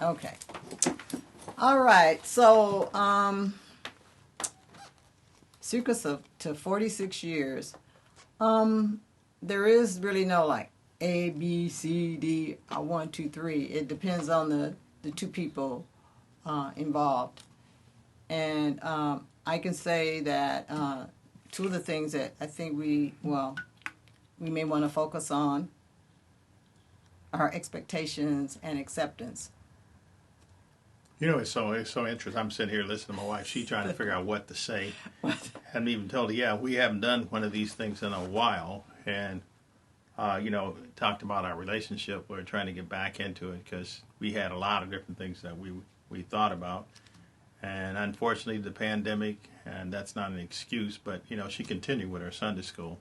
Okay. All right. So, secrets to 46 years. There is really no like A, B, C, D, 1, 2, 3. It depends on the two people involved. And I can say that two of the things that I think we may want to focus on are expectations and acceptance. You know, it's so interesting. I'm sitting here listening to my wife. She's trying to figure out what to say. Hadn't even told her, yeah, we haven't done one of these things in a while. And, talked about our relationship. We're trying to get back into it because we had a lot of different things that we thought about. And unfortunately, the pandemic, and that's not an excuse, but, she continued with her Sunday school.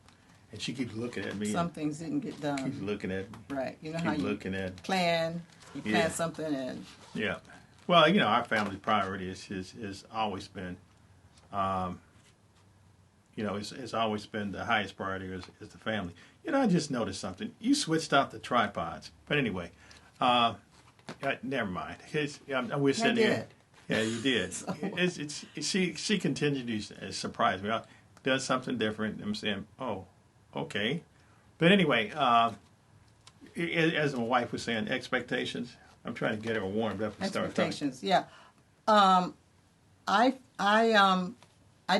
And she keeps looking at me. Some things didn't get done. Keeps looking at right. You know how you plan something and yeah. Well, our family priority is always been, it's always been the highest priority is the family. I just noticed something. You switched out the tripods, but anyway, never mind. We're sitting here. Yeah, you did. So. She continues to surprise me. Does something different. I'm saying, oh, okay. But anyway, as my wife was saying, expectations. I'm trying to get her warmed up and start talking. Expectations, yeah. I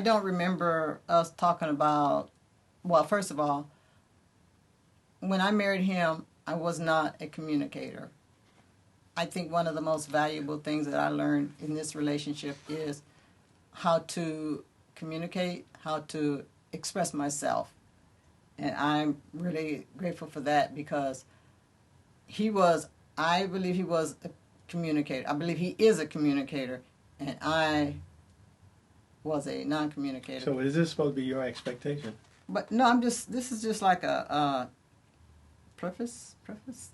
don't remember us talking about. Well, first of all, when I married him, I was not a communicator. I think one of the most valuable things that I learned in this relationship is how to communicate, how to express myself. And I'm really grateful for that because I believe he was a communicator. I believe he is a communicator, and I was a non-communicator. So is this supposed to be your expectation? But no, this is just like a preface.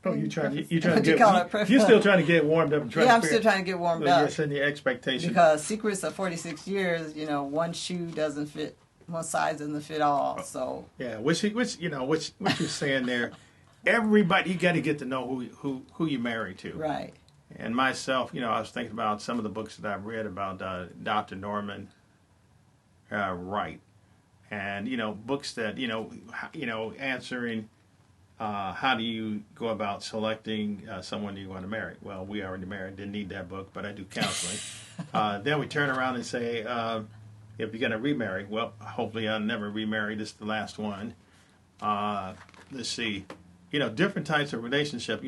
Oh, you're still trying to get warmed up and I'm still trying to get warmed up. You're setting your expectations. Because secrets of 46 years, one shoe doesn't fit, one size doesn't fit all. So yeah, which you're saying there. Everybody, you got to get to know who you're married to. Right. And myself, I was thinking about some of the books that I've read about Dr. Norman Wright, and books that answering how do you go about selecting someone you want to marry. Well, we already married, didn't need that book, but I do counseling. Then we turn around and say, if you're going to remarry, well, hopefully I'll never remarry. This is the last one. Let's see. Different types of relationship,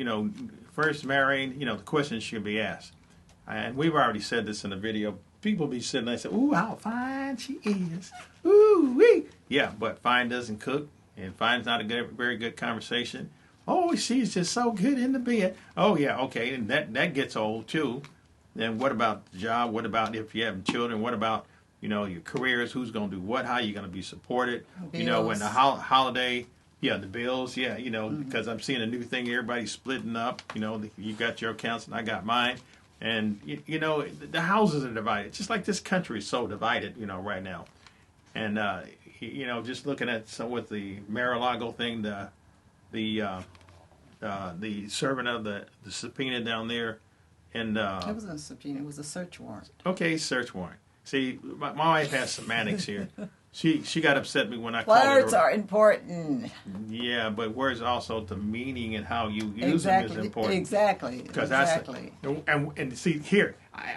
first marrying, the questions should be asked. And we've already said this in the video. People be sitting there and say, ooh, how fine she is. Ooh, wee. Yeah, but fine doesn't cook, and fine's not a very good conversation. Oh, she's just so good in the bed. Oh, yeah, okay, and that gets old, too. Then what about the job? What about if you have children? What about, your careers? Who's going to do what? How are you going to be supported? Bills. When the holiday... Yeah, the bills, yeah, because I'm seeing a new thing, everybody's splitting up, you got your accounts and I got mine. And, the houses are divided, just like this country is so divided, right now. And, just looking at with the Mar-a-Lago thing, the servant of the subpoena down there. And it wasn't a subpoena, it was a search warrant. Okay, search warrant. See, my wife has semantics here. She got upset at me when I called her. Words are important. Yeah, but words also, the meaning and how you use them is important. Exactly. And see, here,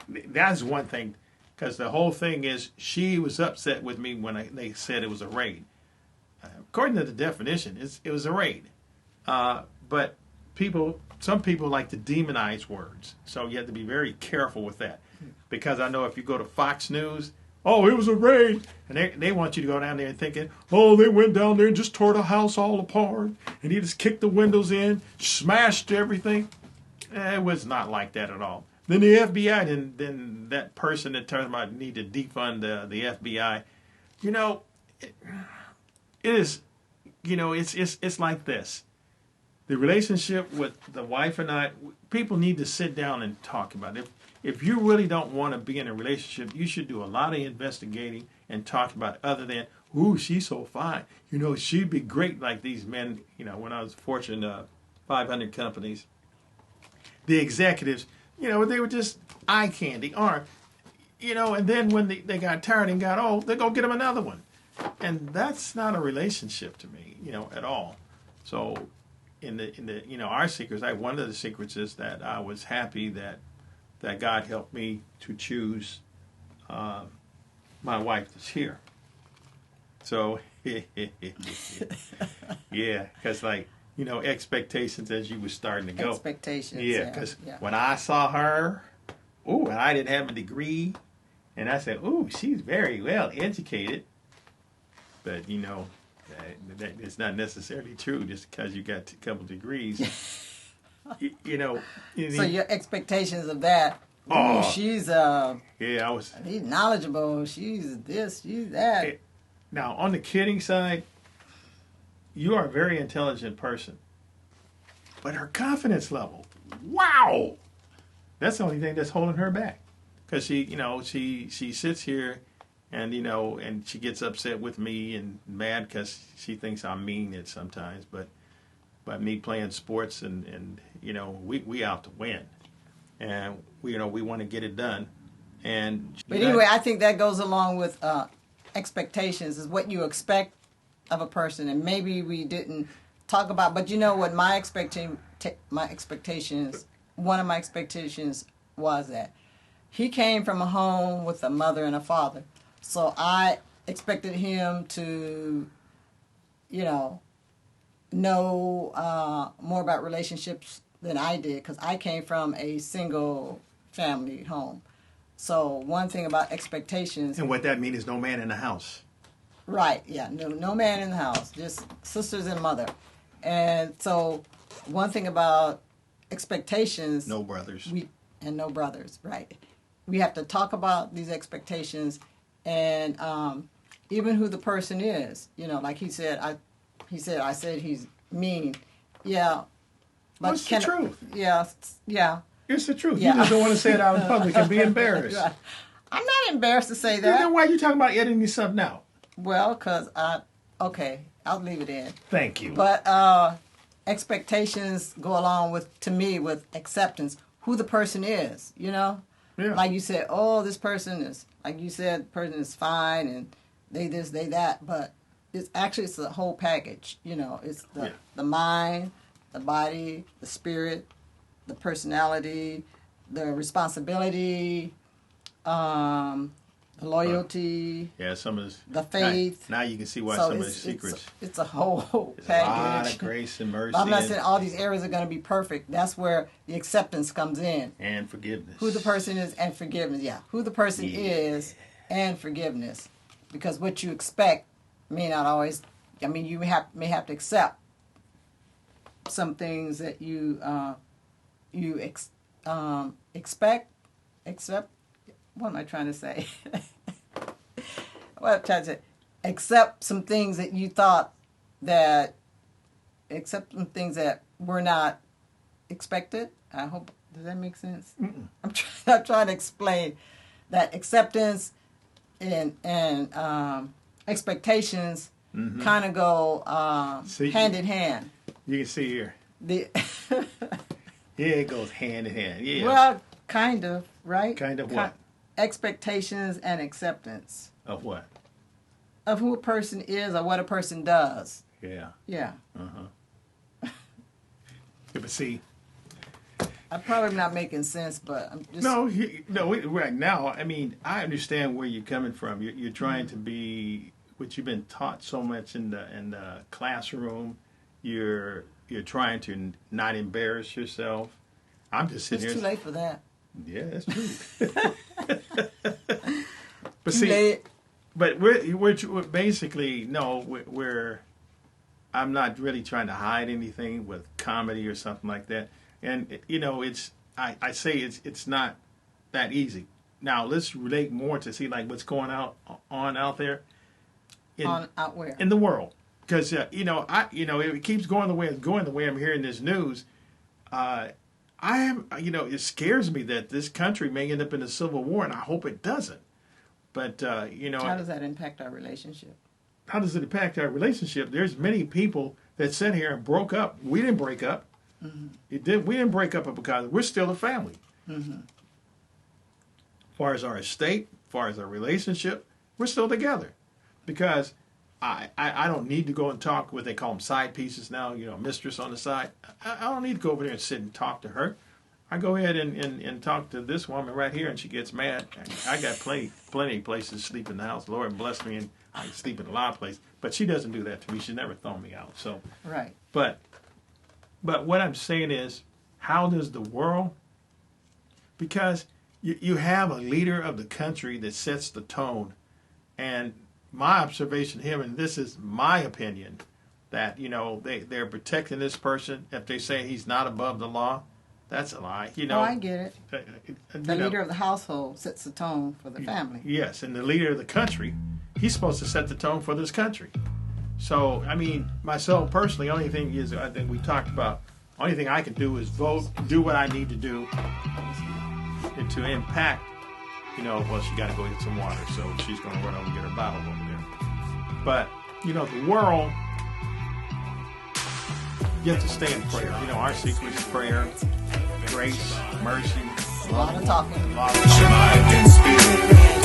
that's one thing, because the whole thing is she was upset with me when they said it was a raid. According to the definition, it was a raid. But some people like to demonize words, so you have to be very careful with that. Because I know if you go to Fox News, oh, it was a raid. And they want you to go down there and thinking, oh, they went down there and just tore the house all apart. And he just kicked the windows in, smashed everything. It was not like that at all. Then the FBI, then that person that talks about need to defund the FBI, it is, it's like this. The relationship with the wife and I, people need to sit down and talk about it. If you really don't want to be in a relationship, you should do a lot of investigating and talk about it other than, ooh, she's so fine. She'd be great like these men, when I was Fortune 500 companies. The executives, they were just eye candy. Or, and then when they got tired and got old, they go get them another one. And that's not a relationship to me, at all. So in the our secrets, one of the secrets is that I was happy that God helped me to choose my wife that's here. So yeah, because expectations as you were starting to go. Expectations. Yeah, because when I saw her, and I didn't have a degree, and I said, she's very well educated. But that is not necessarily true just because you got a couple degrees. So your expectations of that. She's she's knowledgeable. She's this. She's that. Now on the kidding side, you are a very intelligent person, but her confidence level, wow, that's the only thing that's holding her back. Because she sits here. And and she gets upset with me and mad because she thinks I'm mean at sometimes. But me playing sports and we out to win, and we want to get it done. But anyway, I think that goes along with expectations. Is what you expect of a person, and maybe we didn't talk about. But what my expectations. One of my expectations was that he came from a home with a mother and a father. So I expected him to, know more about relationships than I did because I came from a single family home. So one thing about expectations. And what that means is no man in the house. Right, yeah. No man in the house, just sisters and mother. And so one thing about expectations. No brothers. No brothers, right. We have to talk about these expectations. And even who the person is, like he said, I said he's mean. Yeah. But what's the truth? Yeah. It's the truth. Yeah. You just don't want to say it out in public and be embarrassed. Right. I'm not embarrassed to say that. Then why are you talking about editing yourself now? Well, because I'll leave it in. Thank you. But expectations go along with acceptance, who the person is, Yeah. Like you said, this person is, like you said, the person is fine and they this, they that, but it's the whole package, It's the mind, the body, the spirit, the personality, the responsibility, the loyalty. Some of this. The faith. Now you can see why some of the secrets. It's a whole There's package. a lot of grace and mercy. But I'm not saying all these areas are going to be perfect. That's where the acceptance comes in. And forgiveness. Who the person is and forgiveness. Yeah. Who the person is and forgiveness. Because what you expect may not always. You may have to accept some things that you expect. Accept. What am I trying to say? What I'm trying to say. Accept some things that you thought that. Accept some things that were not expected. I hope. Does that make sense? Mm-mm. I'm trying to explain that acceptance and expectations kind of go hand in hand. You can see here. It goes hand in hand. Yeah. Well, kind of, right? Kind of what? Expectations and acceptance. Of what? Of who a person is or what a person does. Yeah. Yeah. Yeah, but see. I'm probably not making sense, but I'm just... No, right now, I understand where you're coming from. You're trying to be what you've been taught so much in the classroom. You're trying to not embarrass yourself. I'm just sitting here. It's too late for that. Yeah, that's true. But Too late. But we're basically we're I'm not really trying to hide anything with comedy or something like that. And it's I say it's not that easy. Now let's relate more to see like what's going on out there. Out where? In the world, because it keeps going the way it's going. The way I'm hearing this news, it scares me that this country may end up in a civil war, and I hope it doesn't. But how does that impact our relationship? How does it impact our relationship? There's many people that sat here and broke up. We didn't break up. Mm-hmm. We didn't break up because we're still a family. Mm-hmm. As far as our estate, as far as our relationship, we're still together. Because I don't need to go and talk what they call them side pieces now, mistress on the side. I don't need to go over there and sit and talk to her. I go ahead and talk to this woman right here, and she gets mad. I got plenty of places to sleep in the house. Lord bless me, and I can sleep in a lot of places. But she doesn't do that to me. She's never thrown me out. So, Right. But what I'm saying is, how does the world? Because you have a leader of the country that sets the tone, and my observation here, and this is my opinion, that they're protecting this person. If they say he's not above the law, that's a lie. Oh, I get it. The leader of the household sets the tone for the family. Yes, and the leader of the country, he's supposed to set the tone for this country. So, I mean, myself personally, only thing is, I think we talked about, only thing I can do is vote, do what I need to do, and to impact. Well, she got to go get some water, so she's going to run over and get her bottle over there. But, the world, you have to stay in prayer. Our secret is prayer, grace, mercy. A lot of talking. A lot of talking.